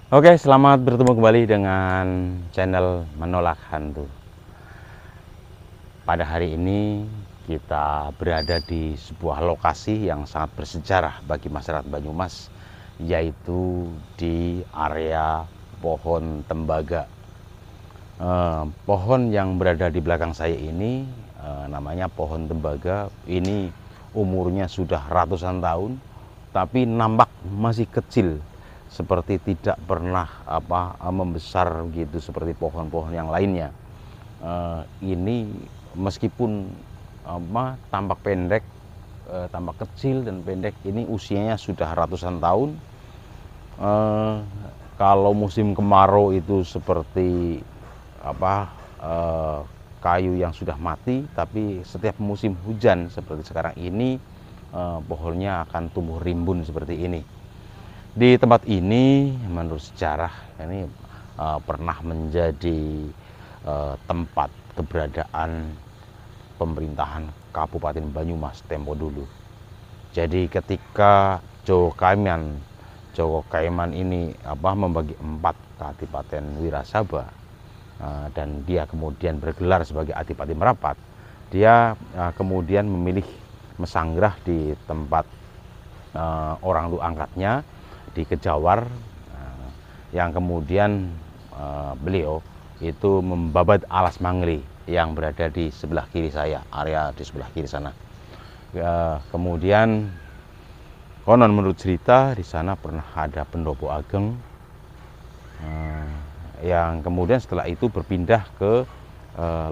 Oke, selamat bertemu kembali dengan channel Menolak Hantu. Pada hari ini kita berada di sebuah lokasi yang sangat bersejarah bagi masyarakat Banyumas, yaitu di area pohon tembaga. Pohon yang berada di belakang saya ini namanya pohon tembaga. Ini umurnya sudah ratusan tahun, tapi nampak masih kecil, seperti tidak pernah membesar gitu seperti pohon-pohon yang lainnya. Ini meskipun tampak pendek, tampak kecil dan pendek, ini usianya sudah ratusan tahun. Kalau musim kemarau itu seperti kayu yang sudah mati, tapi setiap musim hujan seperti sekarang ini pohonnya akan tumbuh rimbun seperti ini. Di tempat ini menurut sejarah ini pernah menjadi tempat keberadaan pemerintahan Kabupaten Banyumas tempo dulu. Jadi ketika Joko Kaiman ini membagi 4 Kadipaten Wirasaba, dan dia kemudian bergelar sebagai Adipati Merapat, dia kemudian memilih mesanggrah di tempat orang lu angkatnya di Kejawar, yang kemudian beliau itu membabat Alas Mangli yang berada di sebelah kiri saya, area di sebelah kiri sana. Kemudian konon menurut cerita di sana pernah ada pendopo ageng, yang kemudian setelah itu berpindah ke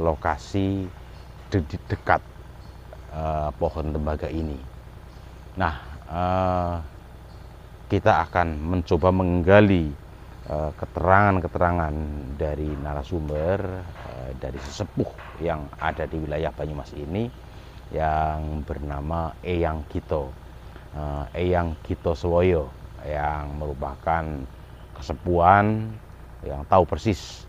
lokasi dekat pohon tembaga ini. Nah, kita akan mencoba menggali keterangan-keterangan dari narasumber, dari sesepuh yang ada di wilayah Banyumas ini, yang bernama Eyang Kito, Eyang Kito Sewoyo, yang merupakan kesepuhan yang tahu persis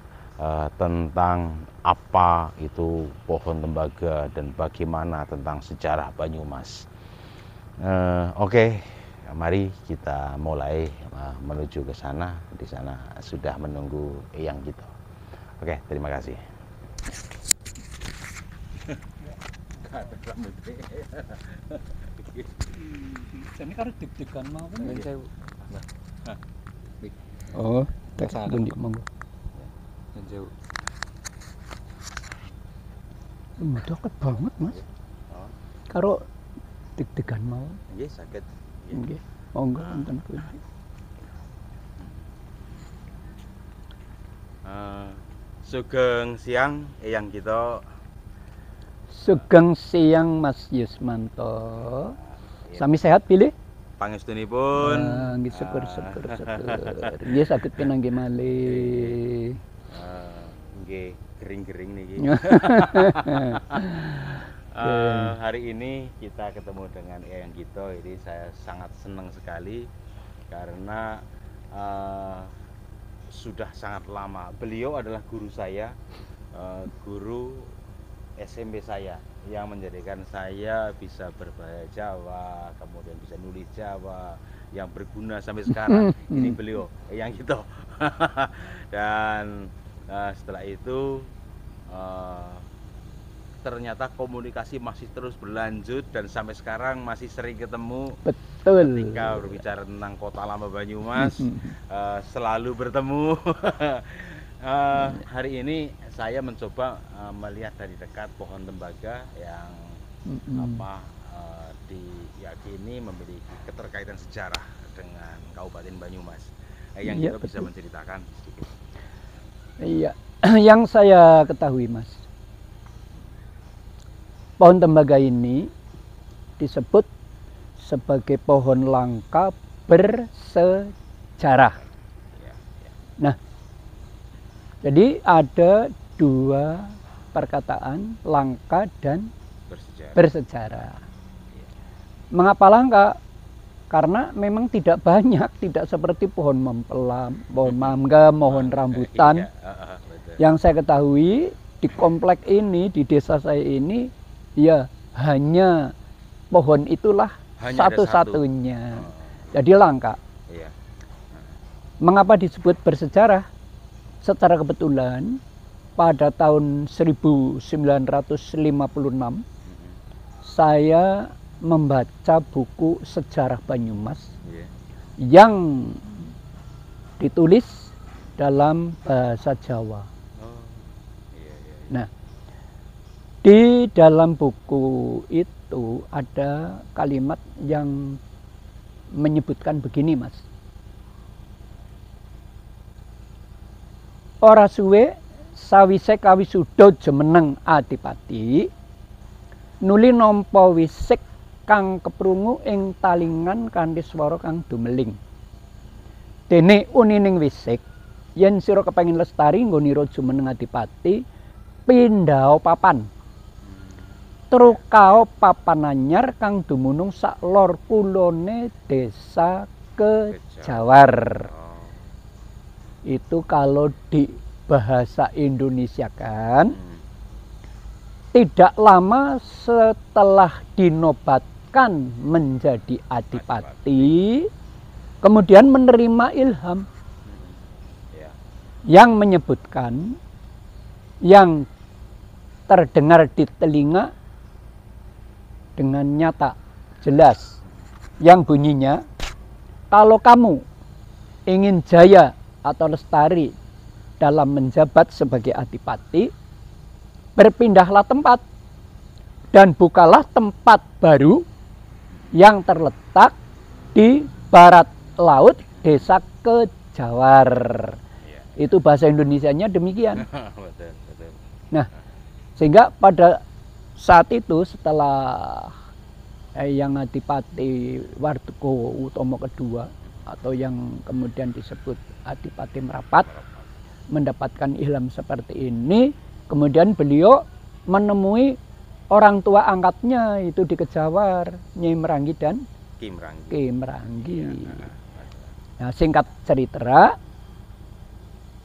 tentang apa itu pohon tembaga dan bagaimana tentang sejarah Banyumas. Oke, mari kita mulai menuju ke sana. Di sana sudah menunggu Eyang Kito. Oke, terima kasih. Ini kan deg-degan mau kan. Oh, tek bunyi monggo. Jauh. Deket banget, Mas. Oh, Karo deg-degan mau. nggih saged. Nggih. Monggo wonten kuwi. Sugeng siang Eyang Kito. Sugeng siang Mas Yusmanto. Sami sehat pilih? Pangestunipun. Nggih syukur. Nggih saged pinanggih malih. Nggih, gering-gering niki. Hari ini kita ketemu dengan Eyang Kito. Ini saya sangat senang sekali karena sudah sangat lama. Beliau adalah guru saya, guru SMP saya, yang menjadikan saya bisa berbahasa Jawa, kemudian bisa nulis Jawa, yang berguna sampai sekarang. Ini beliau, Eyang Kito. Dan setelah itu ternyata komunikasi masih terus berlanjut dan sampai sekarang masih sering ketemu. Betul. Ketika berbicara tentang kota lama Banyumas, selalu bertemu. Hari ini saya mencoba melihat dari dekat pohon tembaga yang diyakini memiliki keterkaitan sejarah dengan Kabupaten Banyumas. Yang Iya, kita bisa betul. menceritakan sedikit. Iya, yang saya ketahui, Mas. Pohon tembaga ini disebut sebagai pohon langka bersejarah. Ya, ya. Nah, jadi ada 2 perkataan, langka dan Bersejarah. bersejarah. Mengapa langka? Karena memang tidak banyak, tidak seperti pohon mempelam, pohon mangga, pohon rambutan. Iya, betul. Yang saya ketahui di komplek ini, di desa saya ini, ya hanya pohon itulah Hanya ada satu-satunya. satu. Jadi langka. Iya. Mengapa disebut bersejarah? Secara kebetulan pada tahun 1956 saya membaca buku sejarah Banyumas yang ditulis dalam bahasa Jawa. Nah, di dalam buku itu ada kalimat yang menyebutkan begini, Mas. Ora suwe sawise kawisuda jemeneng Adipati nuli nampa wisik kang keprungu ing talingan kanthi swara kang dumeling. Dene unining wisik yen sira kepengin lestari nggonira jumeneng Adipati pindhao papan. Trukao papan anyar kang dumunung sak lor kulone Desa Kejawar. Itu kalau di bahasa Indonesia kan tidak lama setelah dinobatkan menjadi Adipati kemudian menerima ilham yang menyebutkan yang terdengar di telinga dengan nyata jelas yang bunyinya kalau kamu ingin jaya atau lestari dalam menjabat sebagai Adipati, berpindahlah tempat dan bukalah tempat baru yang terletak di barat laut Desa Kejawar. Itu bahasa Indonesianya demikian. Nah, sehingga pada saat itu setelah yang Adipati Wartego Utomo kedua atau yang kemudian disebut Adipati Merapat mendapatkan ilham seperti ini, kemudian beliau menemui orang tua angkatnya itu di Kejawar, Nyai Merangi dan Ki Merangi. Nah, singkat cerita,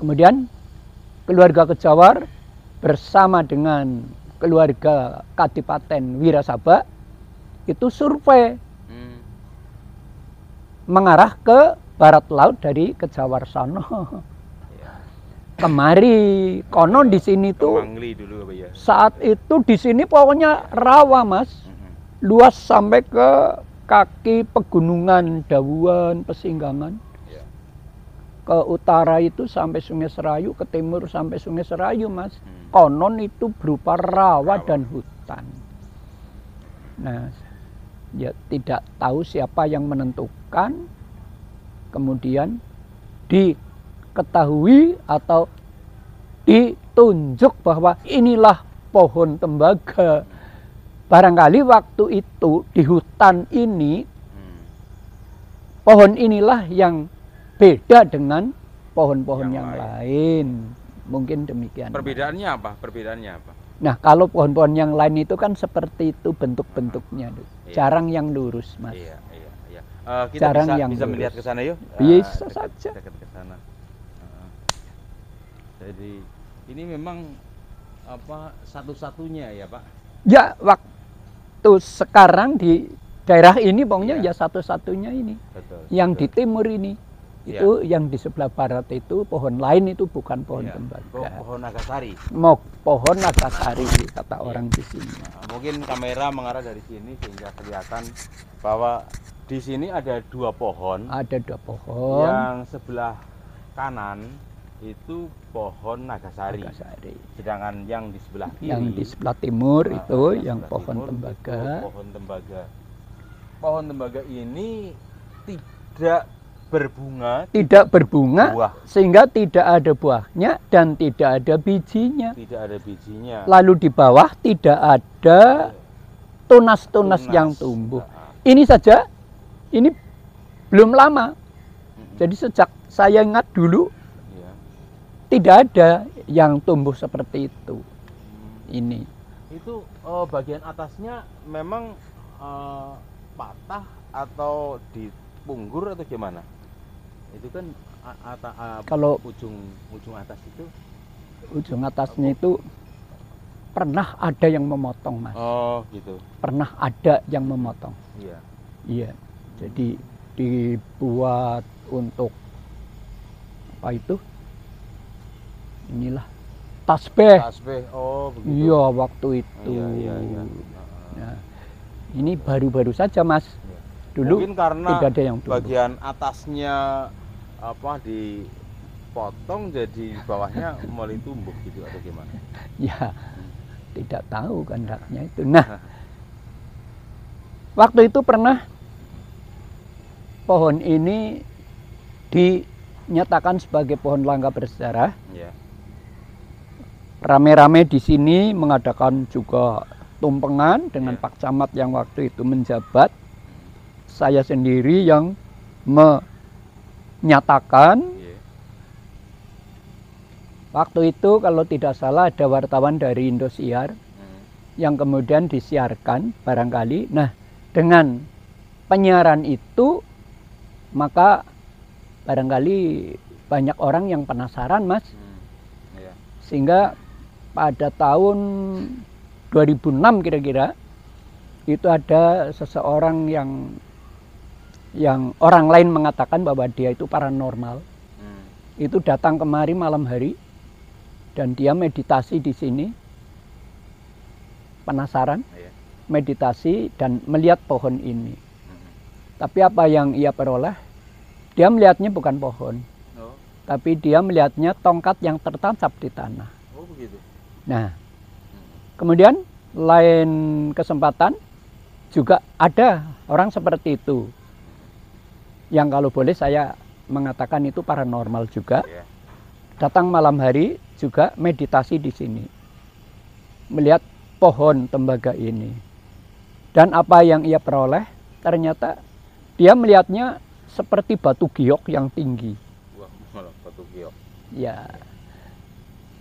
kemudian keluarga Kejawar bersama dengan keluarga Kadipaten Wirasaba itu survei mengarah ke barat laut dari Kejawar sono. Kemari konon di sini tuh saat itu di sini pokoknya rawa, Mas. Luas sampai ke kaki pegunungan Dawuan, Pesinggangan. Ke utara itu sampai Sungai Serayu, ke timur sampai Sungai Serayu, Mas. Konon itu berupa rawa dan hutan. Nah, ya tidak tahu siapa yang menentukan, kemudian diketahui atau ditunjuk bahwa inilah pohon tembaga. Barangkali waktu itu di hutan ini pohon inilah yang beda dengan pohon-pohon yang lain. Mungkin demikian. Perbedaannya apa? Nah, kalau pohon-pohon yang lain itu kan seperti itu bentuk-bentuknya, jarang yang lurus, Mas. Kita Jarang bisa, yang bisa lurus. melihat ke sana yuk. Bisa saja. Dekat ke sana. Jadi ini memang apa satu-satunya ya, Pak? Ya, waktu sekarang di daerah ini pokoknya ya satu-satunya ini. Betul. Yang di timur ini. Itu yang di sebelah barat itu pohon lain itu bukan pohon tembaga. Pohon Nagasari. Pohon Nagasari kata orang di sini. Mungkin kamera mengarah dari sini sehingga kelihatan bahwa di sini ada dua pohon. Ada dua pohon. Yang sebelah kanan itu pohon Nagasari. Sedangkan yang di sebelah kiri, yang di sebelah timur itu yang pohon tembaga. Pohon tembaga. Pohon tembaga ini tidak berbunga, buah. Sehingga tidak ada buahnya dan tidak ada bijinya. Lalu di bawah tidak ada tunas-tunas yang tumbuh. Ini saja, ini belum lama. Jadi sejak saya ingat dulu, tidak ada yang tumbuh seperti itu. Ini. Itu bagian atasnya memang patah atau dipunggur atau gimana? Itu kan kalau ujung atas itu, ujung atasnya itu pernah ada yang memotong, Mas. Oh, gitu. Pernah ada yang memotong. Iya. Iya. Jadi dibuat untuk apa itu? Inilah tasbih. Tasbih. Oh, begitu. Iya, waktu itu. Iya. Nah, ini baru-baru saja, Mas. Dulu mungkin karena tidak ada yang dulu. bagian atasnya dipotong, jadi bawahnya mulai tumbuh gitu atau gimana? Ya, tidak tahu kehendaknya itu. Nah, waktu itu pernah pohon ini dinyatakan sebagai pohon langka bersejarah. Ya. Rame-rame di sini mengadakan juga tumpengan dengan Pak Camat yang waktu itu menjabat. Saya sendiri yang menyatakan. Waktu itu kalau tidak salah ada wartawan dari Indosiar yang kemudian disiarkan barangkali. Nah, dengan penyiaran itu maka barangkali banyak orang yang penasaran, Mas. Sehingga pada tahun 2006 kira-kira itu ada seseorang yang orang lain mengatakan bahwa dia itu paranormal. Itu datang kemari malam hari dan dia meditasi di sini. Penasaran, meditasi dan melihat pohon ini. Tapi apa yang ia peroleh? Dia melihatnya bukan pohon. Tapi dia melihatnya tongkat yang tertancap di tanah. Oh, begitu. Nah, kemudian lain kesempatan juga ada orang seperti itu. Yang kalau boleh saya mengatakan itu paranormal juga. Datang malam hari juga meditasi di sini. Melihat pohon tembaga ini. Dan apa yang ia peroleh? Ternyata dia melihatnya seperti batu giok yang tinggi. Wah, malah batu giok. Ya.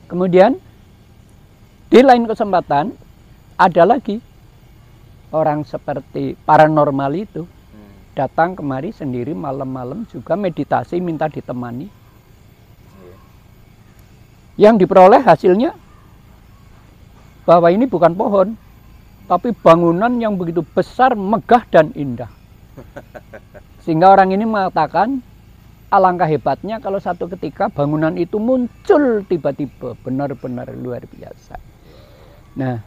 Kemudian di lain kesempatan ada lagi orang seperti paranormal itu datang kemari sendiri malam-malam juga meditasi minta ditemani. Yang diperoleh hasilnya bahwa ini bukan pohon, tapi bangunan yang begitu besar, megah dan indah. Sehingga orang ini mengatakan alangkah hebatnya kalau satu ketika bangunan itu muncul tiba-tiba, benar-benar luar biasa. Nah,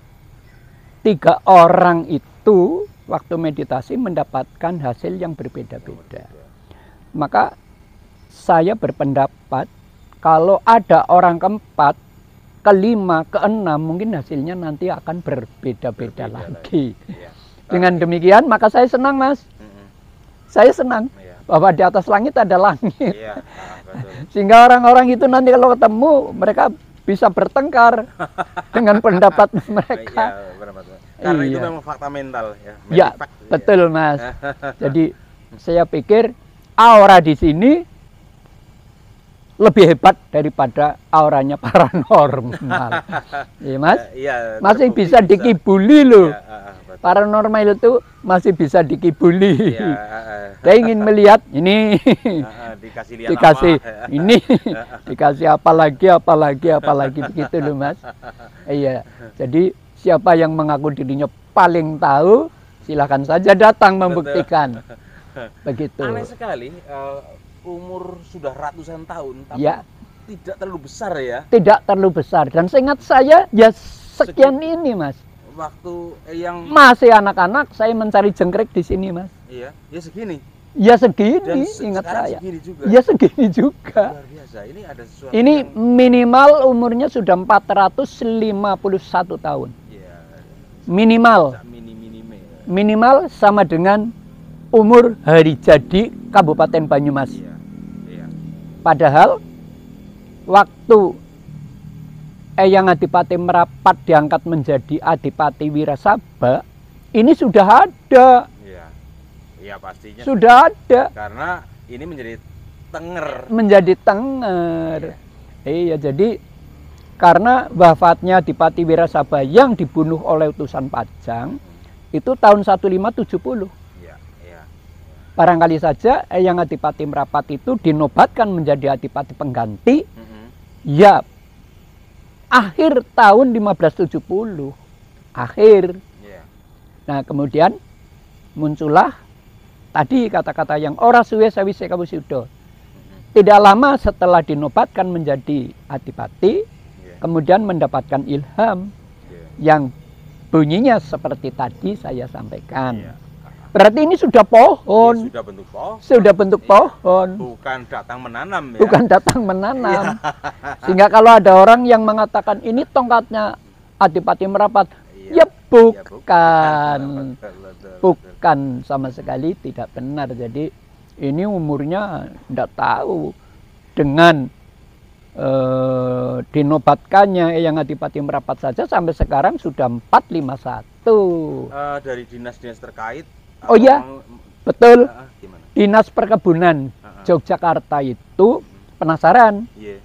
3 orang itu waktu meditasi mendapatkan hasil yang berbeda-beda. Maka saya berpendapat kalau ada orang keempat, kelima, keenam, mungkin hasilnya nanti akan berbeda-beda lagi. Dengan demikian maka saya senang, Mas. Saya senang bahwa di atas langit ada langit. Sehingga orang-orang itu nanti kalau ketemu mereka bisa bertengkar dengan pendapat mereka. Karena itu memang fakta mental ya. Ya, betul, Mas. Jadi saya pikir aura di sini lebih hebat daripada auranya paranormal. Iya, Mas? Masih bisa dikibuli loh. Paranormal itu masih bisa dikibuli. Saya ingin melihat ini dikasih ini dikasih apa lagi begitu loh, Mas. Iya. Jadi siapa yang mengaku dirinya paling tahu silakan saja datang membuktikan. Begitu. Aneh sekali, umur sudah ratusan tahun tapi tidak terlalu besar ya. Tidak terlalu besar dan seingat saya ya sekian ini, Mas. Waktu yang masih anak-anak saya mencari jengkrik di sini, Mas. Iya, ya segini. Ya segini, ingat saya. Segini juga. Ya segini juga. Luar biasa. Ini ada sesuatu. Ini minimal umurnya sudah 451 tahun. Iya. Minimal. Minimal sama dengan umur hari jadi Kabupaten Banyumas. Iya. Iya. Padahal waktu Eyang Adipati merapat diangkat menjadi Adipati Wirasaba, ini sudah ada. Iya. Iya, pastinya. Sudah ada. Karena ini menjadi tenger. Menjadi tenger. Iya, jadi karena wafatnya Adipati Wirasaba yang dibunuh oleh utusan Pajang itu tahun 1570. Iya, iya. Barangkali saja Eyang Adipati merapat itu dinobatkan menjadi Adipati pengganti. Ya, akhir tahun 1570. Akhir. Nah, kemudian muncullah tadi kata-kata yang ora suwe sawise kawusuda. tidak lama setelah dinobatkan menjadi adipati, Iya. kemudian mendapatkan ilham Iya. yang bunyinya seperti tadi saya sampaikan. Iya. Berarti ini sudah pohon, Iya, sudah bentuk pohon. sudah bentuk Iya. pohon, Bukan datang menanam ya. bukan datang menanam. Sehingga kalau ada orang yang mengatakan ini tongkatnya Adipati Merapat, Iya. ya bukan, Betul. bukan sama sekali tidak benar. Jadi ini umurnya tidak tahu. Dengan dinobatkannya yang Adipati Merapat saja sampai sekarang sudah 451. Dari dinas-dinas terkait. Oh iya, betul. Gimana? Dinas Perkebunan Yogyakarta itu penasaran, Iya.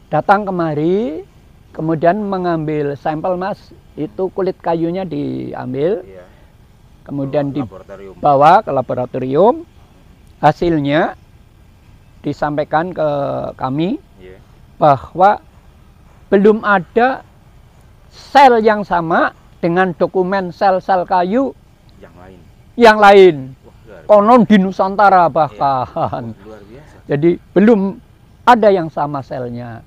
datang kemari, kemudian mengambil sampel Mas, itu kulit kayunya diambil, Iya. kemudian Laboratorium. dibawa ke laboratorium, hasilnya disampaikan ke kami Iya. bahwa belum ada sel yang sama dengan dokumen sel-sel kayu Yang lain. yang lain, Wah, luar biasa. konon di Nusantara bahkan. Luar biasa. Jadi belum ada yang sama selnya.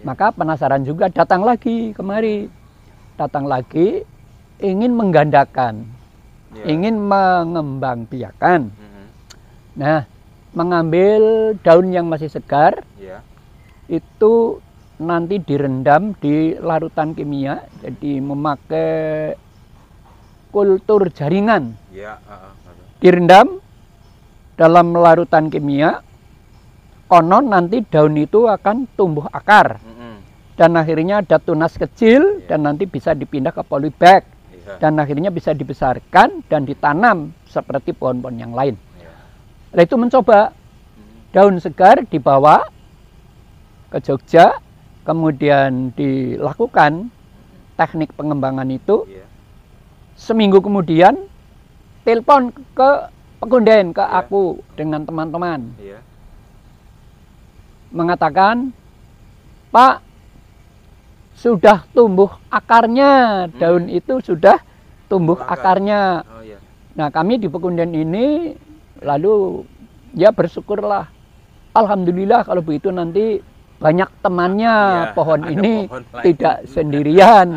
Maka penasaran juga datang lagi kemari. Datang lagi ingin menggandakan, Iya. ingin mengembangbiakan. Mhm. Nah, mengambil daun yang masih segar Iya. itu nanti direndam di larutan kimia. Jadi memakai kultur jaringan. Iya. Direndam dalam larutan kimia. Konon nanti daun itu akan tumbuh akar. Mhm. Dan akhirnya ada tunas kecil dan nanti bisa dipindah ke polybag Iya. dan akhirnya bisa dibesarkan dan ditanam seperti pohon-pohon yang lain. Iya. Nah, itu mencoba daun segar dibawa ke Jogja, kemudian dilakukan teknik pengembangan itu. Iya. Seminggu kemudian telepon ke Pekunden, ke Iya. aku dengan teman-teman, Iya. mengatakan, Pak, sudah tumbuh akarnya, daun itu sudah tumbuh Tumbuh akar. akarnya. Oh iya. Nah, kami di Pekunden ini lalu ya bersyukurlah. Alhamdulillah kalau begitu nanti banyak temannya, Iya, pohon ada ini pohon lain. tidak sendirian.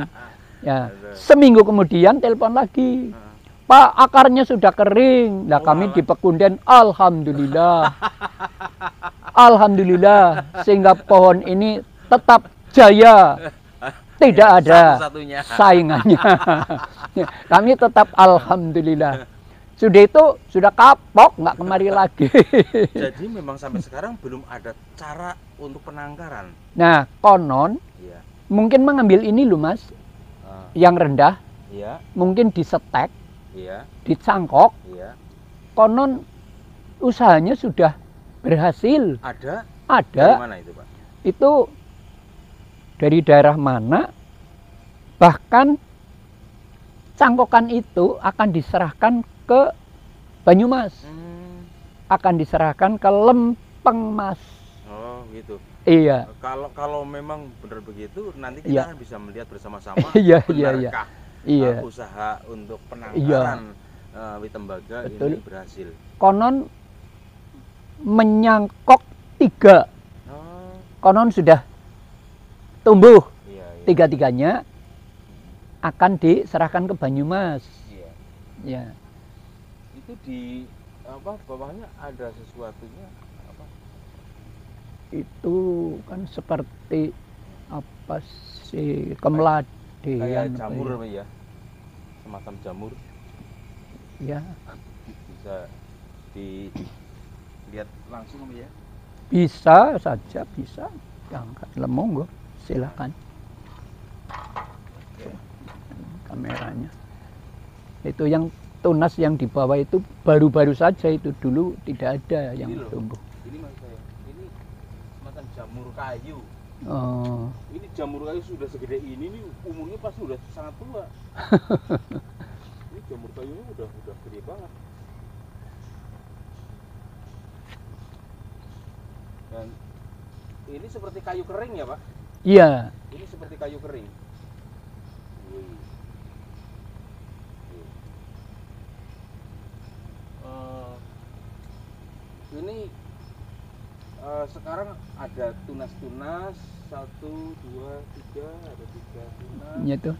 Ya, Ada. seminggu kemudian telepon lagi. Heeh. Pak, akarnya sudah kering. Nah, Oh, kami alah. di Pekunden, alhamdulillah. Alhamdulillah, sehingga pohon ini tetap jaya. Tidak ada Satu-satunya. saingannya. Kami tetap alhamdulillah. Sudah itu, sudah kapok, nggak kemari lagi. Jadi memang sampai sekarang belum ada cara untuk penangkaran. Nah, konon, Iya. mungkin mengambil ini loh Mas, yang rendah, Iya. mungkin disetek, Iya. dicangkok, Iya. konon usahanya sudah berhasil. Ada? Dari Ada, mana itu, Pak? itu dari daerah mana, bahkan cangkokan itu akan diserahkan ke Banyumas, akan diserahkan ke Lempeng Mas. Oh, gitu. Iya, Kalau memang benar begitu, nanti kita Iya. akan bisa melihat bersama-sama Iya, iya, iya. benarkah iya. usaha untuk penangkaran Witembaga Betul. ini berhasil. Konon menyangkok 3, Oh, konon sudah tumbuh, iya, iya. 3-tiganya akan diserahkan ke Banyumas. Iya. Ya, Itu di bawahnya ada sesuatunya apa? itu kan seperti apa sih, Kayak kemeladean apa jamur ya? apa ya? Semacam jamur Ya, bisa dilihat langsung apa ya? bisa saja, bisa. Angkat monggo, silakan. Kameranya. Itu yang tunas yang di bawah itu baru-baru saja, itu dulu tidak ada yang Ini loh. tumbuh. Ini maksud saya, ini semacam jamur kayu. Oh, Ini jamur kayu sudah segede ini nih, umurnya pasti sudah sangat tua. Ini jamur kayunya udah gede banget. Dan ini seperti kayu kering ya, Pak? iya. Ini seperti kayu kering. Wih. Ini sekarang ada tunas-tunas 1, 2, 3, ada 3 tunas. Gitu.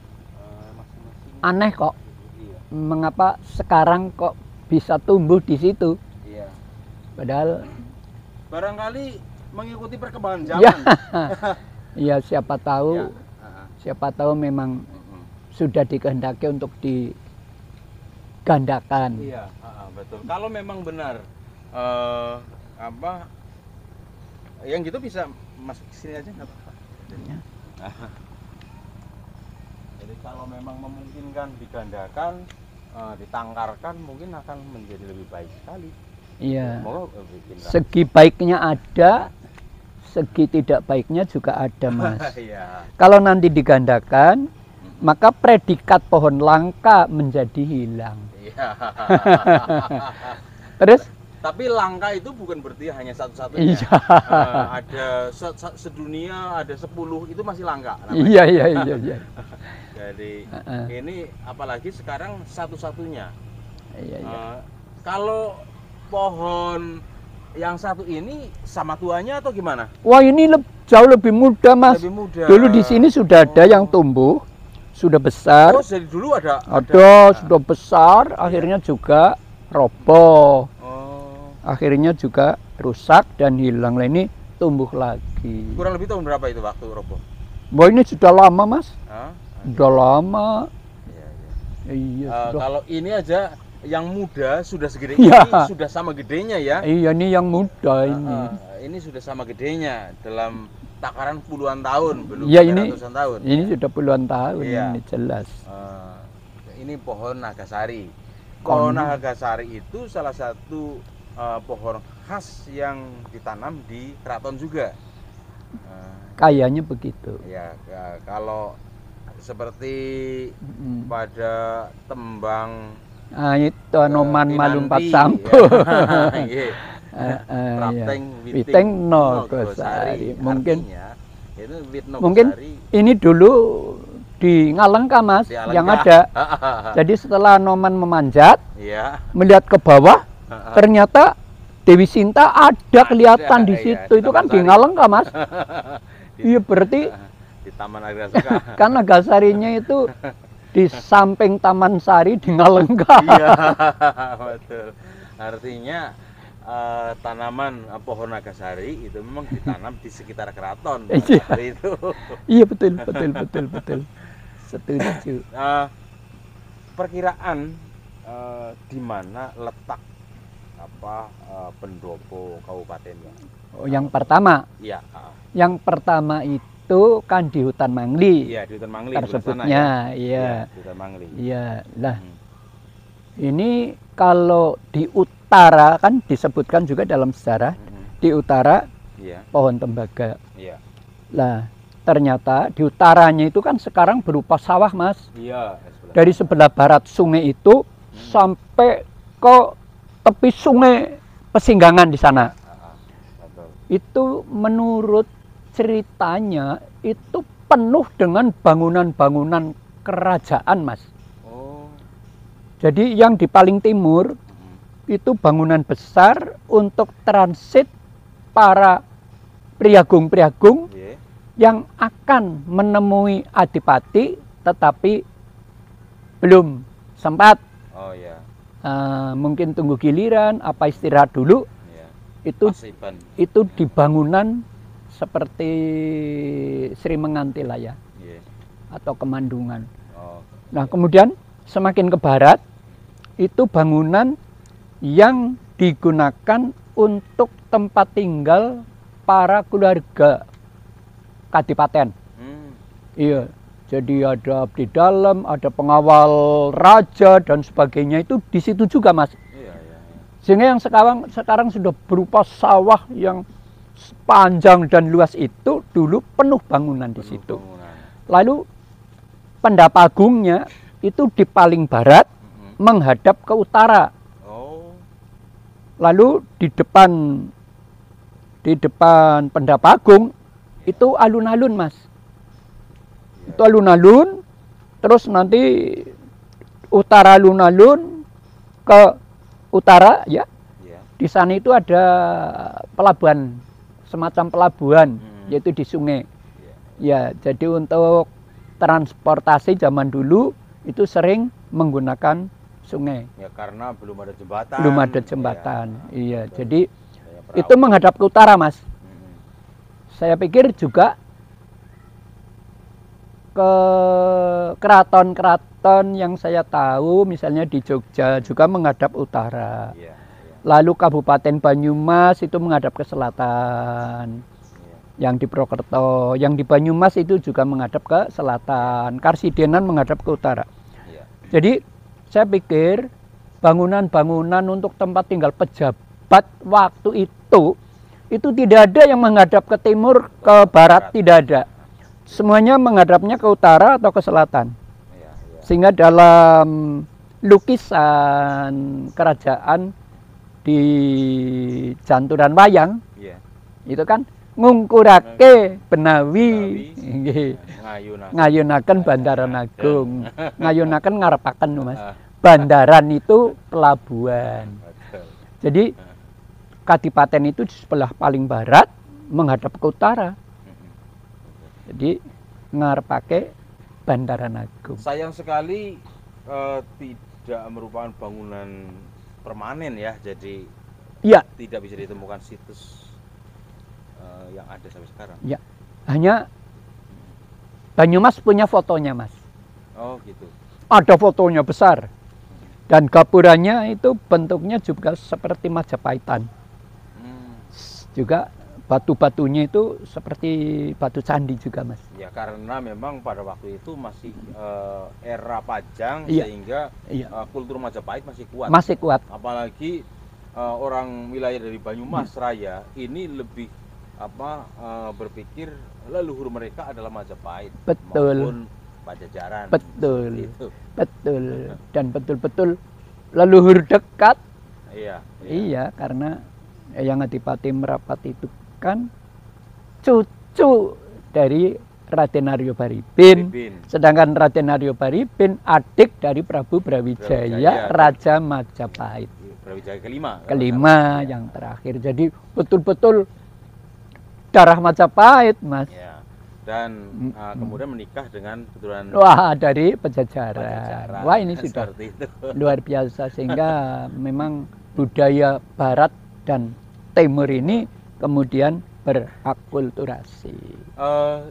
Masing-masing. Aneh kok. Iya. Mengapa sekarang kok bisa tumbuh di situ? Iya. Padahal Barangkali mengikuti perkembangan ya, zaman. ya siapa tahu, Ya. siapa tahu memang sudah dikehendaki untuk digandakan. Iya, betul. Kalau memang benar yang gitu bisa masuk ke sini aja nggak apa-apa. Ya. Jadi kalau memang memungkinkan digandakan, ditangkarkan, mungkin akan menjadi lebih baik sekali. Iya. Semoga bikin Segi baiknya ada, segi tidak baiknya juga ada, Mas. Iya. Kalau nanti digandakan, maka predikat pohon langka menjadi hilang. Iya. Terus? Tapi langka itu bukan berarti hanya satu-satunya. Iya. Ada sedunia, ada 10 itu masih langka. Namanya. Iya. Jadi ini apalagi sekarang satu-satunya. Iya. Kalau pohon yang satu ini sama tuanya atau gimana? Wah, ini jauh lebih muda, Mas. Lebih muda. Dulu di sini sudah ada yang tumbuh, sudah besar. Oh, dari dulu ada. Sudah besar, akhirnya juga roboh. Oh. Akhirnya juga rusak dan hilang. Lah ini tumbuh lagi. Kurang lebih tahun berapa itu waktu roboh? Wah, ini sudah lama, Mas. Hah? Sudah lama. Iya. Iya, sudah. Kalau ini aja yang muda sudah segede Ya. ini sudah sama gedenya ya. Iya, ini yang muda ini. Ini sudah sama gedenya dalam takaran puluhan tahun belum Iya, sampai ini ratusan tahun. Ini sudah puluhan tahun Iya. ini jelas. Ini pohon nagasari. Pohon nagasari itu salah satu pohon khas yang ditanam di keraton juga. Kayaknya begitu. Ya, kalau seperti pada tembang Itu Anoman Malumpat Kinanti, Sampo. Iya. Prapteng Witeng Nogosari. Mungkin itu wit mungkin Nogosari. ini dulu di Ngalengka, Mas, Di Alengka. yang ada. Jadi setelah Anoman memanjat, Iya. melihat ke bawah, ternyata Dewi Sinta ada kelihatan di iya, situ. di Itu kan Taman di Sari. Ngalengka, Mas. Iya, berarti Di Taman Agrasuka. kan Nagasarinya itu di samping Taman Sari di Ngalengka. Iya, betul. Artinya tanaman pohon nagasari itu memang ditanam di sekitar keraton. Iya. Seperti itu. Iya, betul. Setuju. Perkiraan di mana letak pendopo kabupatennya? Oh, yang pertama. Iya. Yang pertama itu kan di Hutan Mangli. Iya, di Hutan Mangli. Tersebutnya, Iya. Di Hutan Mangli. Iya, lah. Ini kalau di utara kan disebutkan juga dalam sejarah di utara Iya. pohon tembaga. Iya. Lah, ternyata di utaranya itu kan sekarang berupa sawah, Mas. Iya. Dari sebelah barat sungai itu sampai ke tepi sungai Pesinggangan di sana. Betul. Itu menurut ceritanya itu penuh dengan bangunan-bangunan kerajaan, Mas. Oh. Jadi yang di paling timur itu bangunan besar untuk transit para priagung-priagung Iya. yang akan menemui Adipati tetapi belum sempat. Oh iya. Mungkin tunggu giliran, apa istirahat dulu. Iya. Itu itu di bangunan seperti Sri Mengantilaya Iya. atau Kemandungan. Oh. Nah, kemudian semakin ke barat itu bangunan yang digunakan untuk tempat tinggal para keluarga kadipaten. Iya. Jadi ada abdi dalam, ada pengawal raja dan sebagainya itu di situ juga, Mas. Iya. Sehingga yang sekarang sudah berupa sawah yang panjang dan luas itu dulu penuh bangunan di situ. Lalu Pendapagungnya itu di paling barat menghadap ke utara. Oh. Lalu di depan Pendapagung itu alun-alun, Mas. Itu alun-alun, terus nanti utara alun-alun ke utara ya. Iya. Di sana itu ada pelabuhan semacam pelabuhan, yaitu di sungai. Ya, jadi untuk transportasi zaman dulu itu sering menggunakan sungai. Ya karena belum ada jembatan. Belum ada jembatan. Iya, jadi itu menghadap ke utara, Mas. Saya pikir juga ke keraton-keraton yang saya tahu, misalnya di Jogja juga menghadap utara. Lalu Kabupaten Banyumas itu menghadap ke selatan. Yang di Prokerto, yang di Banyumas itu juga menghadap ke selatan. Karsidenan menghadap ke utara. Jadi saya pikir bangunan-bangunan untuk tempat tinggal pejabat waktu itu tidak ada yang menghadap ke timur, ke barat, tidak ada. Semuanya menghadapnya ke utara atau ke selatan. Sehingga dalam lukisan kerajaan di Janturan Wayang, itu kan ngungkurake Benawi, ngayunaken Bandaran Agung, ngayunaken ngarepaken, Mas. Bandaran itu pelabuhan. Jadi kadipaten itu di sebelah paling barat menghadap ke utara. Jadi ngarepake Bandaran Agung. Sayang sekali tidak merupakan bangunan permanen ya, jadi tidak bisa ditemukan situs yang ada sampai sekarang. Ya, hanya Banyumas punya fotonya, Mas. Oh gitu. Ada fotonya besar. Dan gapurannya itu bentuknya juga seperti Majapahitan. Juga batu-batunya itu seperti batu candi juga, Mas. Ya karena memang pada waktu itu masih era Pajang, sehingga kultur Majapahit masih kuat. Masih kuat. Apalagi orang wilayah dari Banyumas Raya ini lebih berpikir leluhur mereka adalah Majapahit. Betul. Maupun Pajajaran. Betul. Gitu. Betul. Dan betul-betul leluhur dekat. Iya, karena yang Adipati Merapat itu kan cucu dari Raden Aryo Baribin. Sedangkan Raden Aryo Baribin adik dari Prabu Brawijaya, Raja Majapahit. Brawijaya kelima yang terakhir. Jadi betul-betul darah Majapahit, Mas. Dan kemudian menikah dengan keturunan dari Pajajaran. Wah, ini sudah luar biasa, sehingga memang budaya barat dan timur ini kemudian berakulturasi.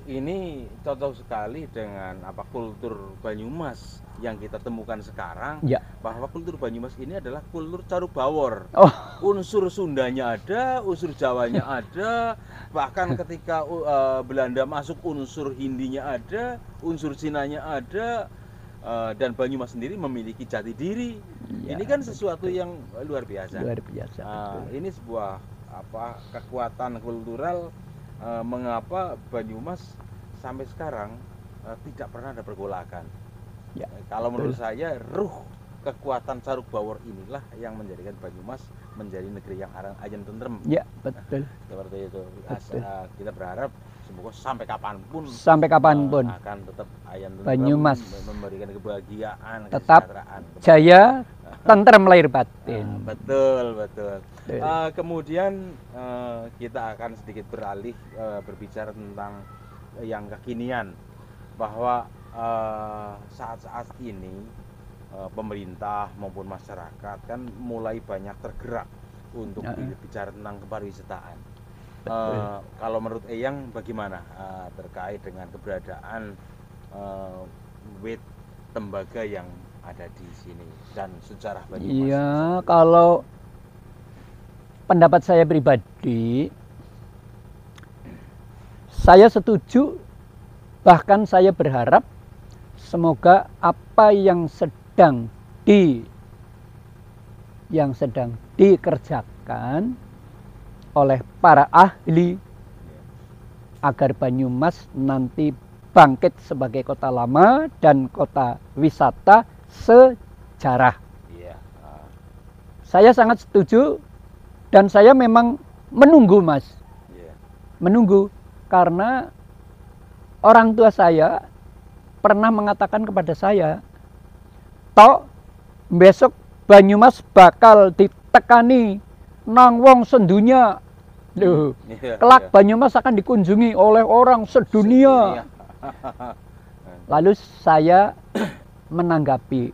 Ini cocok sekali dengan kultur Banyumas yang kita temukan sekarang. Bahwa kultur Banyumas ini adalah kultur Caruk Bawor. Unsur Sundanya ada, unsur Jawanya ada, bahkan ketika Belanda masuk unsur Hindinya ada, unsur Cinanya ada, dan Banyumas sendiri memiliki jati diri. Ini kan sesuatu yang luar biasa. Ini sebuah kekuatan kultural, mengapa Banyumas sampai sekarang tidak pernah ada pergolakan. Kalau menurut saya ruh kekuatan Caruk Bawor inilah yang menjadikan Banyumas menjadi negeri yang ayem tentrem. Betul. Seperti itu. Kita berharap semoga sampai kapanpun akan tetap ayem tentrem, Banyumas memberikan kebahagiaan, tetap kesejahteraan, jaya, tentrem lahir batin. Betul. Kemudian kita akan sedikit beralih berbicara tentang yang kekinian, bahwa saat-saat ini pemerintah maupun masyarakat kan mulai banyak tergerak untuk bicara tentang kepariwisataan. Kalau menurut Eyang bagaimana terkait dengan keberadaan wit tembaga yang ada di sini dan sejarah Banyumas? Iya, kalau pendapat saya pribadi, saya setuju, bahkan saya berharap semoga apa yang sedang dikerjakan oleh para ahli agar Banyumas nanti bangkit sebagai kota lama dan kota wisata sejarah. Saya sangat setuju, dan saya memang menunggu, Mas. Menunggu, karena orang tua saya pernah mengatakan kepada saya, "Tok, besok Banyumas bakal ditekani nang wong sendunya Loh, Iya, kelak iya. Banyumas akan dikunjungi oleh orang sedunia. Lalu saya menanggapi,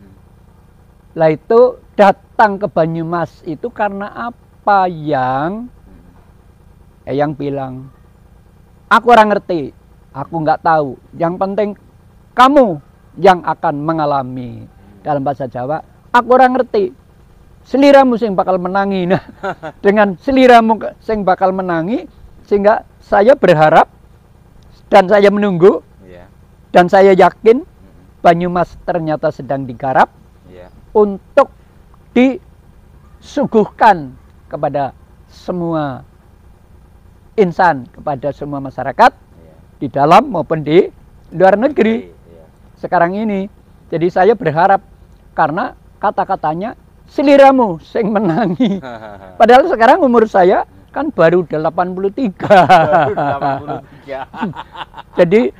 lah itu datang ke Banyumas itu karena apa? Yang bilang, aku orang ngerti, aku nggak tahu. Yang penting kamu yang akan mengalami. Dalam bahasa Jawa, aku orang ngerti. Seliramu sing bakal menangi. Nah, dengan seliramu sing bakal menangi, sehingga saya berharap dan saya menunggu Iya. dan saya yakin Banyumas ternyata sedang digarap Iya. untuk disuguhkan kepada semua insan, kepada semua masyarakat Iya. di dalam maupun di luar negeri Iya. sekarang ini. Jadi saya berharap karena kata-katanya seliramu sing menangi. Padahal sekarang umur saya kan baru 83. Baru 83. Jadi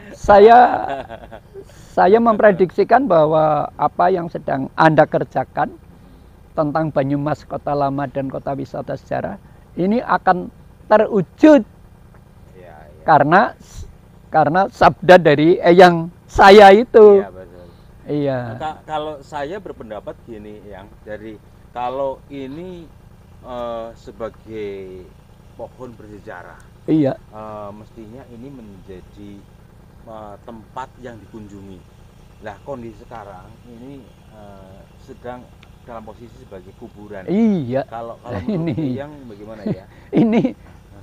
saya memprediksikan bahwa apa yang sedang Anda kerjakan tentang Banyumas, kota lama dan kota wisata sejarah ini akan terwujud Iya, iya. karena sabda dari Eyang saya itu. Iya, betul. Iya. Kalau saya berpendapat gini, yang dari kalau ini sebagai pohon bersejarah, Iya. mestinya ini menjadi tempat yang dikunjungi. Nah, kondisi sekarang ini sedang dalam posisi sebagai kuburan. Iya. Kalau Ini. menurut yang bagaimana ya? Ini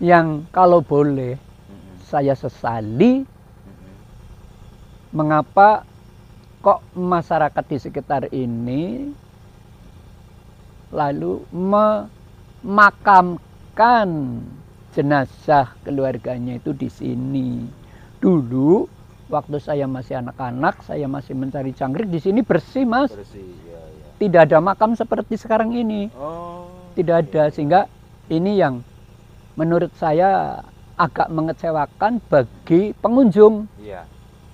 yang kalau boleh Mm-mm, saya sesali mm-mm. mengapa kok masyarakat di sekitar ini lalu memakamkan jenazah keluarganya itu di sini. Dulu waktu saya masih anak-anak, saya masih mencari jangkrik di sini bersih, Mas. Bersih, ya, ya. Tidak ada makam seperti sekarang ini. Oh, Tidak ada, sehingga ini yang menurut saya agak mengecewakan bagi pengunjung. iya.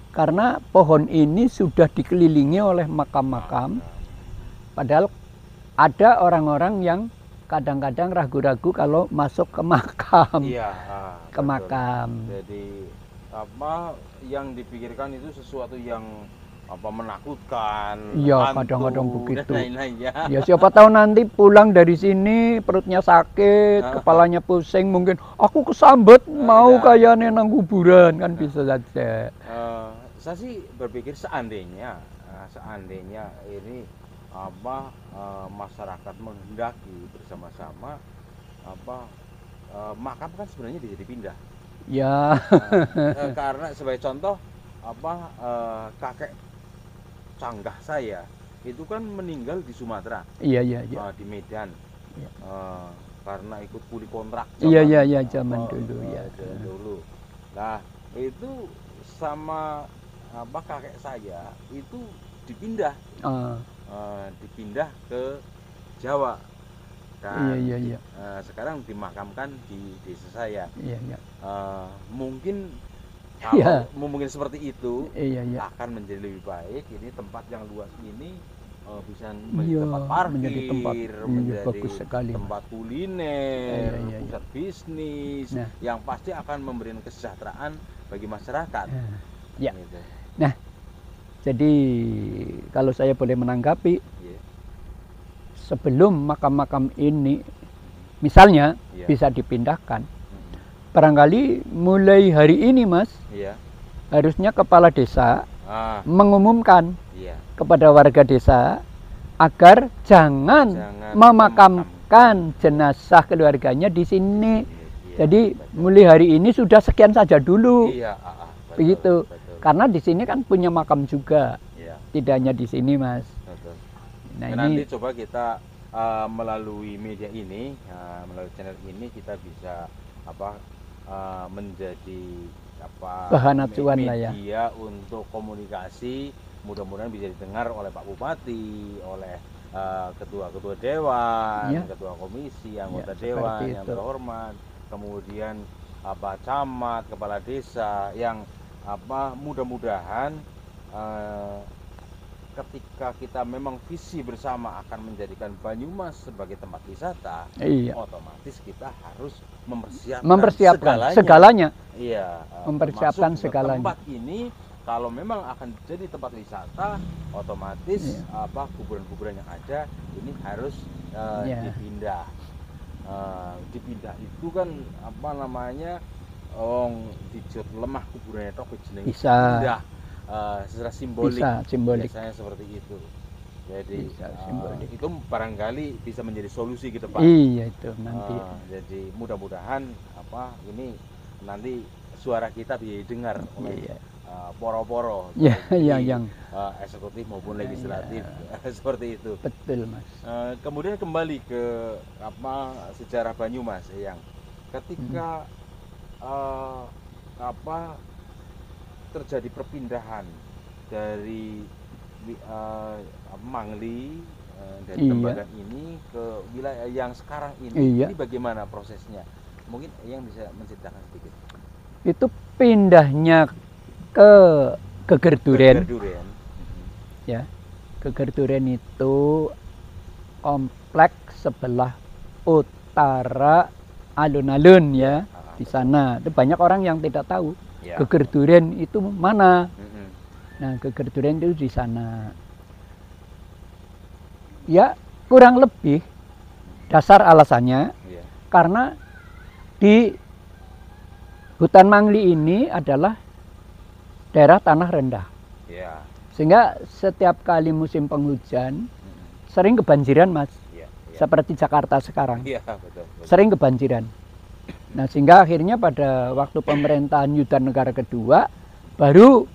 Karena pohon ini sudah dikelilingi oleh makam-makam. Padahal ada orang-orang yang kadang-kadang ragu-ragu kalau masuk ke makam. Iya, Ke betul. makam. Jadi apa yang dipikirkan itu sesuatu yang apa menakutkan, Iya, hantu, kadang-kadang begitu. dan lain-lain ya. Ya siapa tahu nanti pulang dari sini perutnya sakit, kepalanya pusing, mungkin aku kesambet mau ya. kayaknya nang kuburan, kan bisa saja. Saya sih berpikir seandainya ini apa masyarakat menghendaki bersama-sama apa makam kan sebenarnya bisa dipindah. Ya, Karena sebagai contoh apa kakek canggah saya itu kan meninggal di Sumatera, iya, iya, iya. di Medan. Iya. Karena ikut kuli kontrak Iya, iya, iya, zaman dulu ya. zaman dulu. Nah, itu sama apa kakek saya itu dipindah Ah, dipindah ke Jawa dan iya, iya, iya. sekarang dimakamkan di desa saya. Iya, iya. Mungkin Iya. kalau mungkin seperti itu Iya, iya. akan menjadi lebih baik. Ini tempat yang luas ini bisa Iya, menjadi tempat parkir, menjadi tempat, iya, menjadi bagus sekali, Mas. tempat kuliner, Iya, iya, pusat bisnis Nah. yang pasti akan memberikan kesejahteraan bagi masyarakat. Ya. Gitu. Jadi kalau saya boleh menanggapi, Iya. sebelum makam-makam ini misalnya Iya. bisa dipindahkan, Mm-mm. barangkali mulai hari ini, Mas, Iya. harusnya kepala desa mengumumkan Iya. kepada warga desa agar jangan memakamkan jenazah keluarganya di sini. Iya, Jadi betul. mulai hari ini sudah sekian saja dulu. Iya, betul, Begitu. betul. Karena di sini kan punya makam juga, Iya, tidak hanya di sini, Mas. betul. Nah, Nah, ini nanti coba kita melalui media ini, melalui channel ini kita bisa apa menjadi apa Bahan acuan lah ya. media untuk komunikasi. Mudah-mudahan bisa didengar oleh Pak Bupati, oleh ketua-ketua dewan, Ya. ketua komisi, anggota Ya, dewan seperti yang itu. terhormat, kemudian apa camat, kepala desa yang apa mudah-mudahan ketika kita memang visi bersama akan menjadikan Banyumas sebagai tempat wisata, Iya. otomatis kita harus mempersiapkan, Mempersiapkan segalanya. Iya, Mempersiapkan termasuk segalanya. tempat ini kalau memang akan jadi tempat wisata, otomatis Iya. kuburan-kuburan yang ada ini harus Iya. dipindah. Dipindah itu kan dijut lemah kuburannya tok jenenge Bisa. pindah. Secara simbolik, Bisa, simbolik. biasanya seperti itu. Jadi Bisa, simbolik. itu barangkali bisa menjadi solusi ke depan. Iya itu nanti. Jadi mudah-mudahan ini nanti suara kita didengar oleh Iya. poro-poro, Ya, baik ya, di, yang eksekutif maupun legislatif, seperti itu. betul Mas. Kemudian kembali ke sejarah Banyumas, yang ketika terjadi perpindahan dari Mangli dari Iya. Tembagan ini ke wilayah yang sekarang ini, Iya. ini bagaimana prosesnya? Mungkin yang bisa menceritakan sedikit. Itu pindahnya ke Gegerduren. Gegerduren. Ya. Gegerduren itu kompleks sebelah utara alun-alun ya. Di sana itu banyak orang yang tidak tahu Ya. Gegerduren itu mana. Mm-mm. Nah, Gegerduren itu di sana. Ya, kurang lebih dasar alasannya Iya. karena di hutan Mangli ini adalah daerah tanah rendah. Ya. Sehingga setiap kali musim penghujan Mm-mm. sering kebanjiran, Mas. Iya. Iya. Seperti Jakarta sekarang. Iya, betul. Sering kebanjiran. Nah, sehingga akhirnya pada waktu pemerintahan Yuda Negara Kedua baru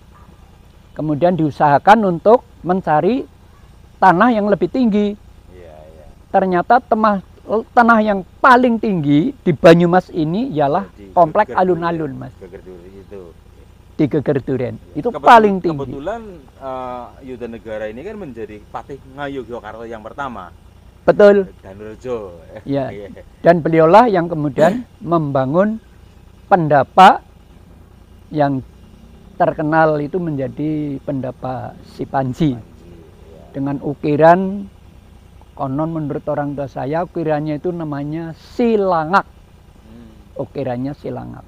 kemudian diusahakan untuk mencari tanah yang lebih tinggi. Iya, iya. Ternyata tanah yang paling tinggi di Banyumas ini ialah Jadi, komplek Gegerduren. alun-alun, Mas. Gegerduren itu. Di Gegerduren. Itu Kebetul- paling tinggi. Kebetulan Yuda Negara ini kan menjadi Patih Ngayogyakarta yang pertama. Betul. Danurejo. Ya. Dan beliaulah yang kemudian membangun pendapa yang terkenal itu menjadi pendapa Si Panji. Dengan ukiran, konon menurut orang tua saya, ukirannya itu namanya Silangak. Ukirannya Silangak.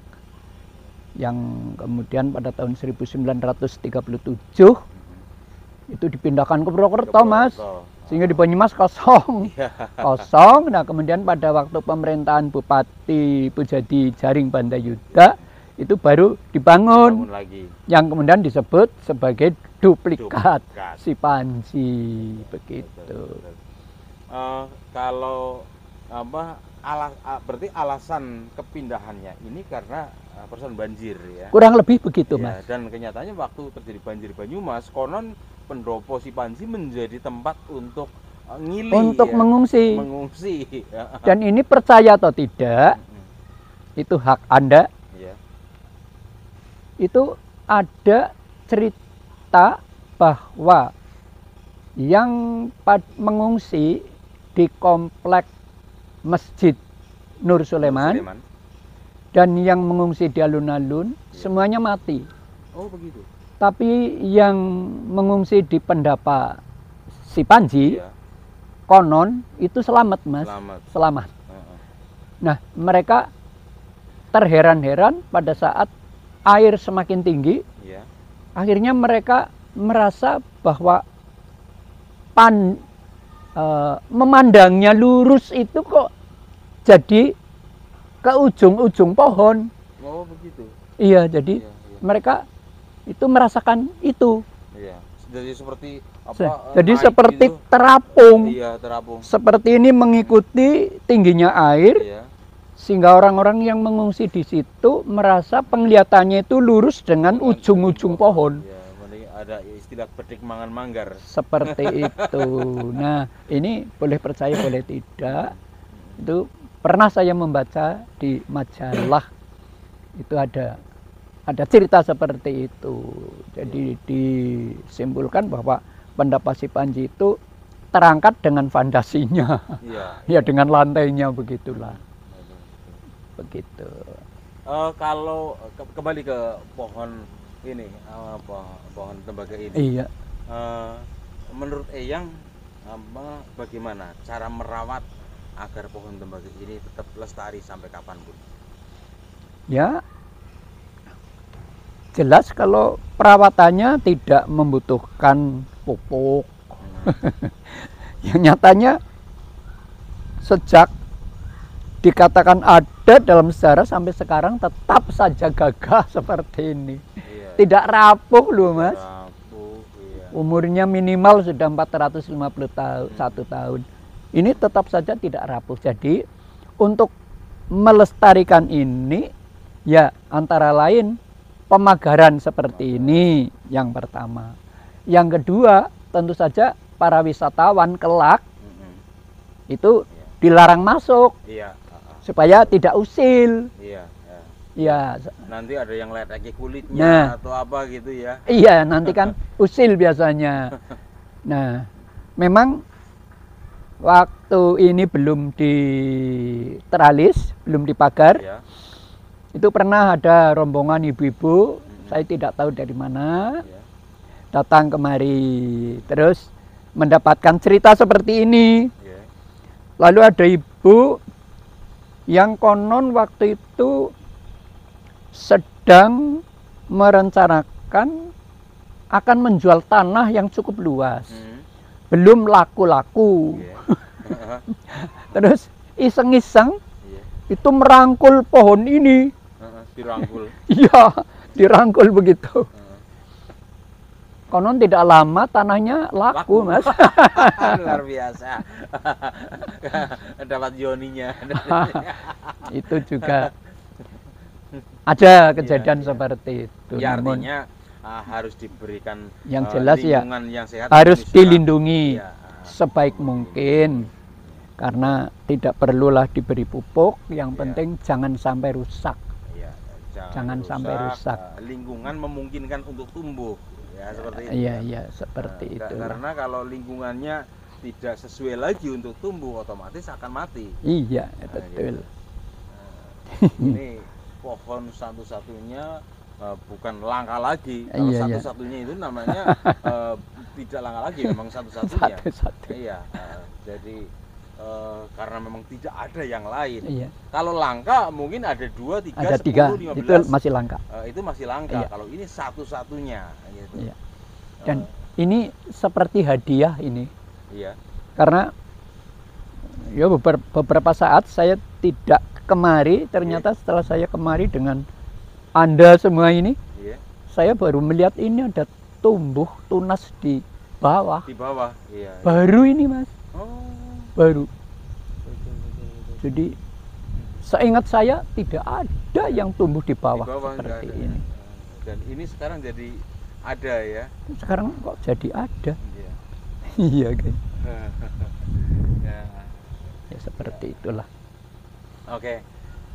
Yang kemudian pada tahun 1937 itu dipindahkan ke Purwokerto, Mas. Sehingga di Banyumas kosong. Kosong. Nah, kemudian pada waktu pemerintahan Bupati Pujadi Jaring Bantayuda itu baru dibangun. Bangun lagi. Yang kemudian disebut sebagai duplikat Duplikat. Si Panji, begitu. Kalau berarti alasan kepindahannya ini karena persoalan banjir ya. Kurang lebih begitu, Ya, Mas. dan kenyataannya waktu terjadi banjir Banyumas, konon pendopo Si Panji menjadi tempat untuk ngili, Untuk ya, mengungsi. mengungsi. Dan ini percaya atau tidak, itu hak Anda. Ya. Itu ada cerita bahwa yang mengungsi di komplek Masjid Nur Sulaiman dan yang mengungsi di alun-alun semuanya mati. Oh, begitu. Tapi yang mengungsi di pendapa Si Panji Iya, konon itu selamat, Mas. selamat. Selamat. Heeh. Nah, mereka terheran-heran pada saat air semakin tinggi. Iya. Akhirnya mereka merasa bahwa memandangnya lurus itu kok jadi ke ujung-ujung pohon. Oh, begitu. Iya, jadi Iya, iya. mereka itu merasakan itu. Iya. Jadi seperti Jadi naik seperti gitu. terapung. Iya, terapung. Seperti ini mengikuti tingginya air, Iya. sehingga orang-orang yang mengungsi di situ merasa penglihatannya itu lurus dengan ujung-ujung pohon. Iya, mending ada istilah petik mangan manggar. Seperti itu. Nah, ini boleh percaya boleh tidak. Itu pernah saya membaca di majalah. Itu ada cerita seperti itu. Jadi disimpulkan bahwa pendapa Si Panji itu terangkat dengan fondasinya. Iya. Ya dengan lantainya begitulah. Begitu. Kalau kembali ke pohon ini, pohon tembaga ini. Iya. menurut Eyang bagaimana cara merawat agar pohon tembakau ini tetap lestari sampai kapanpun? Ya, jelas kalau perawatannya tidak membutuhkan pupuk. Yang nyatanya sejak dikatakan ada dalam sejarah sampai sekarang tetap saja gagah seperti ini. Iya. Tidak rapuh loh Mas. Rapuh, iya. Umurnya minimal sudah 451 tahun. Ini tetap saja tidak rapuh. Jadi untuk melestarikan ini ya antara lain pemagaran seperti ini yang pertama. Yang kedua tentu saja para wisatawan kelak itu dilarang masuk. Iya. Supaya tidak usil. Iya. Ya. Nanti ada yang ledeki kulitnya Nah, atau apa gitu ya. iya, nanti kan usil biasanya. Nah, memang waktu ini belum diteralis, belum dipagar. Iya. Itu pernah ada rombongan ibu-ibu, saya tidak tahu dari mana, Iya. datang kemari. Terus mendapatkan cerita seperti ini. Iya. Lalu ada ibu yang konon waktu itu sedang merencanakan akan menjual tanah yang cukup luas. Belum laku-laku. Iya. Terus iseng-iseng Iya. itu merangkul pohon ini. Dirangkul. Iya, dirangkul begitu. Konon tidak lama tanahnya laku. Mas. Luar biasa. Dapat yoninya. Itu juga ada kejadian Iya. seperti itu. Ya, Namun artinya harus diberikan yang jelas ya lingkungan yang sehat, harus ini dilindungi Iya. sebaik mungkin. Karena tidak perlulah diberi pupuk, yang Iya. penting jangan sampai rusak. Iya, Jangan sampai rusak. Lingkungan memungkinkan untuk tumbuh, ya seperti itu. Iya, ya. iya, seperti itu. Karena kalau lingkungannya tidak sesuai lagi untuk tumbuh, otomatis akan mati. Iya, Nah, betul. gitu. Ini pohon satu-satunya bukan langka lagi. Kalau Iya, iya. satu-satunya itu namanya tidak langka lagi, memang satu-satunya. Satu-satu. Iya, jadi karena memang tidak ada yang lain. Iya. Kalau langka mungkin ada 2, 3, Ada 10, 3, 15. itu masih langka. Itu masih langka. Iya. Kalau ini satu-satunya gitu. Iya. Dan ini seperti hadiah ini. Iya. Karena ya beberapa saat saya tidak kemari, ternyata setelah saya kemari dengan Anda semua ini, Iya. saya baru melihat ini ada tumbuh tunas di bawah. Di bawah. Iya. Baru ini Mas, Oh. baru. Betul. Jadi seingat saya tidak ada yang tumbuh di Di bawah, bawah nggak seperti ada. ini. Dan ini sekarang jadi ada ya. Sekarang kok jadi ada? Iya. Iya kan? Ya. Ya seperti itulah. Oke.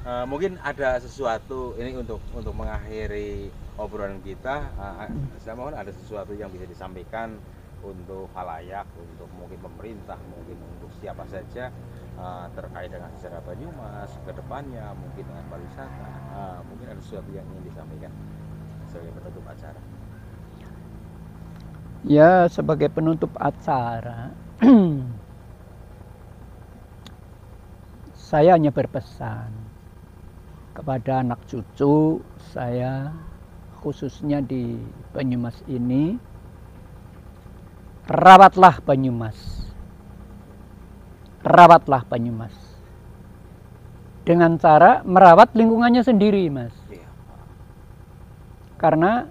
Mungkin ada sesuatu ini untuk mengakhiri obrolan kita. Saya mohon ada sesuatu yang bisa disampaikan untuk halayak, untuk mungkin pemerintah, mungkin untuk siapa saja terkait dengan sejarah Banyumas ke depannya, mungkin dengan pariwisata. Mungkin ada sesuatu yang ingin disampaikan sebagai penutup acara. Ya, sebagai penutup acara, saya hanya berpesan kepada anak cucu saya, khususnya di Banyumas ini, rawatlah Banyumas. Rawatlah Banyumas. Dengan cara merawat lingkungannya sendiri, Mas. Iya. Karena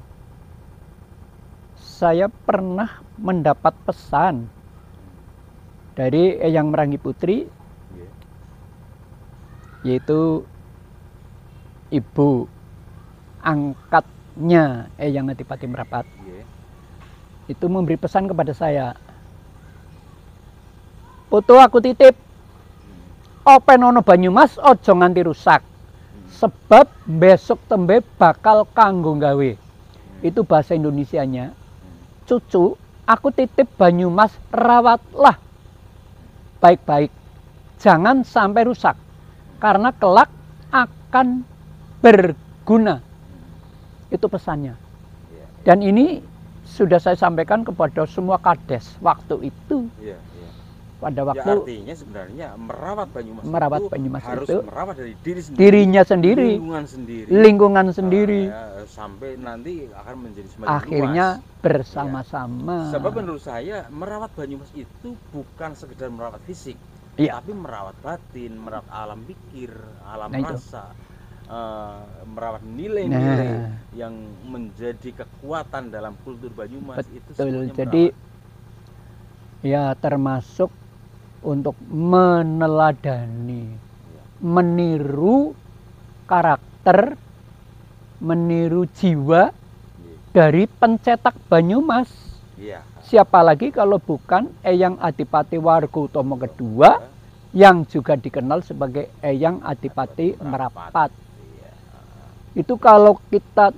saya pernah mendapat pesan dari Eyang Merangi Putri, Iya. yaitu ibu angkatnya Eyang Adipati Merapat. Iya. Itu memberi pesan kepada saya, "Putu aku titip, open ono Banyumas ojo nganti rusak, sebab besok tembe bakal kanggo gawe." Itu bahasa Indonesianya. Cucu, aku titip Banyumas, rawatlah baik-baik, jangan sampai rusak, karena kelak akan berguna. Itu pesannya. Iya. Dan ini sudah saya sampaikan kepada semua kades waktu itu. Iya, iya. Pada Ya, waktu artinya sebenarnya merawat Banyumas, merawat itu Banyumas harus itu merawat dari diri sendiri, dirinya sendiri, lingkungan sendiri, lingkungan sendiri. sampai nanti akan menjadi semakin Akhirnya luas. bersama-sama. Sebab menurut saya merawat Banyumas itu bukan sekedar merawat fisik, Iya. tapi merawat batin, merawat alam pikir, alam Nah, itu. rasa, merawat nilai-nilai Nah. yang menjadi kekuatan dalam kultur Banyumas. Itu Betul. semuanya Jadi merawat. ya termasuk untuk meneladani, meniru karakter, meniru jiwa dari pencetak Banyumas. Iya. Siapa lagi kalau bukan Eyang Adipati Wargotomo II yang juga dikenal sebagai Eyang Adipati Merapat. Iya. Itu kalau kita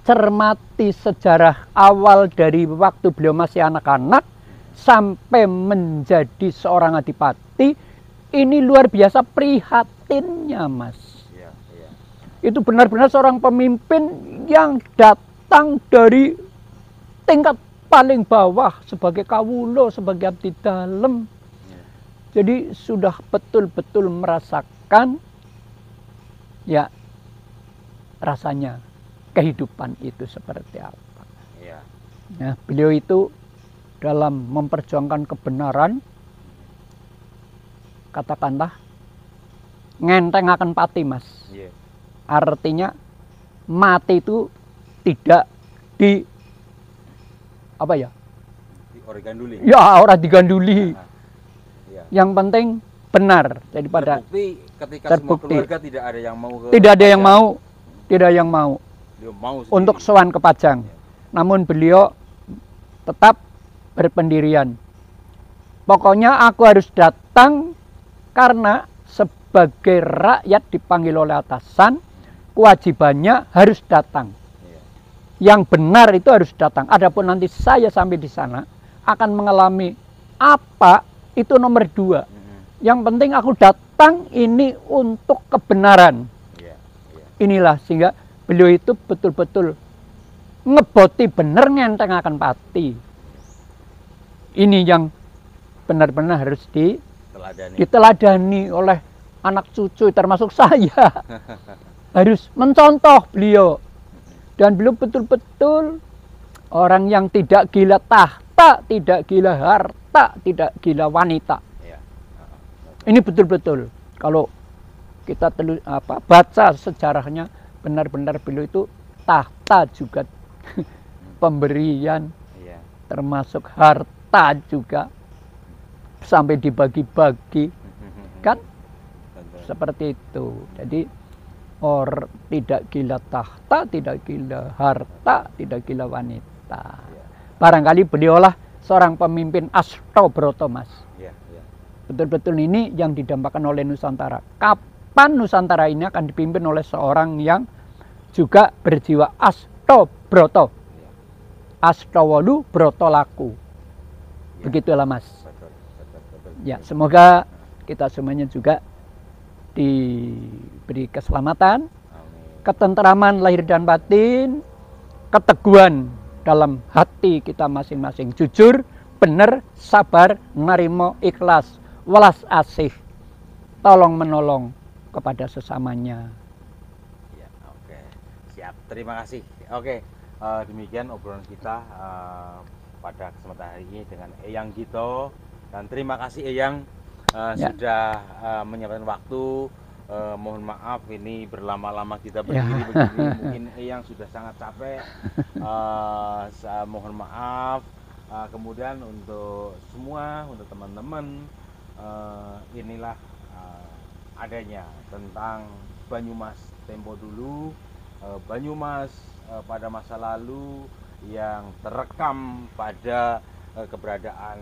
cermati sejarah awal dari waktu beliau masih anak-anak sampai menjadi seorang adipati, ini luar biasa prihatinnya, Mas. Iya, iya. Itu benar-benar seorang pemimpin yang datang dari tingkat paling bawah sebagai kawulo, sebagai abdi dalem. Jadi sudah betul-betul merasakan ya rasanya kehidupan itu seperti apa. Iya. Nah, beliau itu dalam memperjuangkan kebenaran, katakanlah ngentengaken pati, Mas. Iya. Artinya mati itu tidak di apa ya? Di origanduli. Ya, orang diganduli. Iya. Yang penting benar daripada Terbukti ketika semua terbukti. keluarga tidak ada yang mau tidak ada yang Pajang. mau, tidak ada yang mau Dia mau sendiri. untuk sowan ke Pajang. Namun beliau tetap berpendirian. Pokoknya aku harus datang karena sebagai rakyat dipanggil oleh atasan, kewajibannya harus datang. Iya. Yang benar itu harus datang. Adapun nanti saya sampai di sana akan mengalami apa itu nomor 2. Yang penting aku datang ini untuk kebenaran. Iya, iya. Inilah sehingga beliau itu betul-betul ngeboti bener ngentengaken pati. Ini yang benar-benar harus Teladani. diteladani oleh anak cucu termasuk saya. Harus mencontoh beliau. Dan beliau betul-betul orang yang tidak gila tahta, tidak gila harta, tidak gila wanita. Iya. Ini betul-betul kalau kita baca sejarahnya, benar-benar beliau itu tahta juga pemberian, Iya. termasuk harta juga sampai dibagi-bagi, kan Betul. seperti itu. Jadi tidak gila tahta, tidak gila harta, tidak gila wanita. Iya. Barangkali beliaulah seorang pemimpin Astobroto, Mas. Iya, iya. Betul-betul ini yang didambakan oleh Nusantara. Kapan Nusantara ini akan dipimpin oleh seorang yang juga berjiwa Astobroto. Iya. Astowolu broto laku. Iya. Begitulah, Mas. Betul, betul, betul. Ya, semoga kita semuanya juga diberi keselamatan, Amin. ketentraman lahir dan batin, keteguhan dalam hati kita masing-masing. Jujur, benar, sabar, narimo, ikhlas, welas asih, tolong menolong kepada sesamanya. Ya, oke. Siap. Terima kasih. Oke. Demikian obrolan kita pada kesempatan hari ini dengan Eyang Gito, dan terima kasih Eyang Ya. sudah menyempatkan waktu. Mohon maaf ini berlama-lama kita Ya. berdiri begini, mungkin Eyang sudah sangat capek. Mohon maaf. Kemudian untuk semua, untuk teman-teman, inilah adanya tentang Banyumas tempo dulu, Banyumas pada masa lalu yang terekam pada keberadaan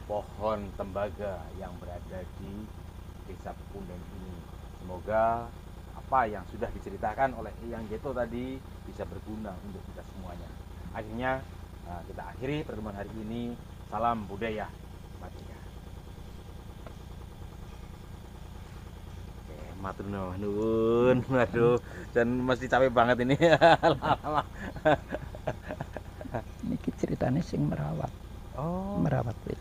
pohon tembaga yang berada di Desa Pekunden ini. Semoga apa yang sudah diceritakan oleh Eyang Gito tadi bisa berguna untuk kita semuanya. Akhirnya kita akhiri pertemuan hari ini. Salam budaya Matika. Oke, matur nuwun. Waduh, dan mesti capek banget ini. Lama. kitane sing merawat. Oh. Merawat wit.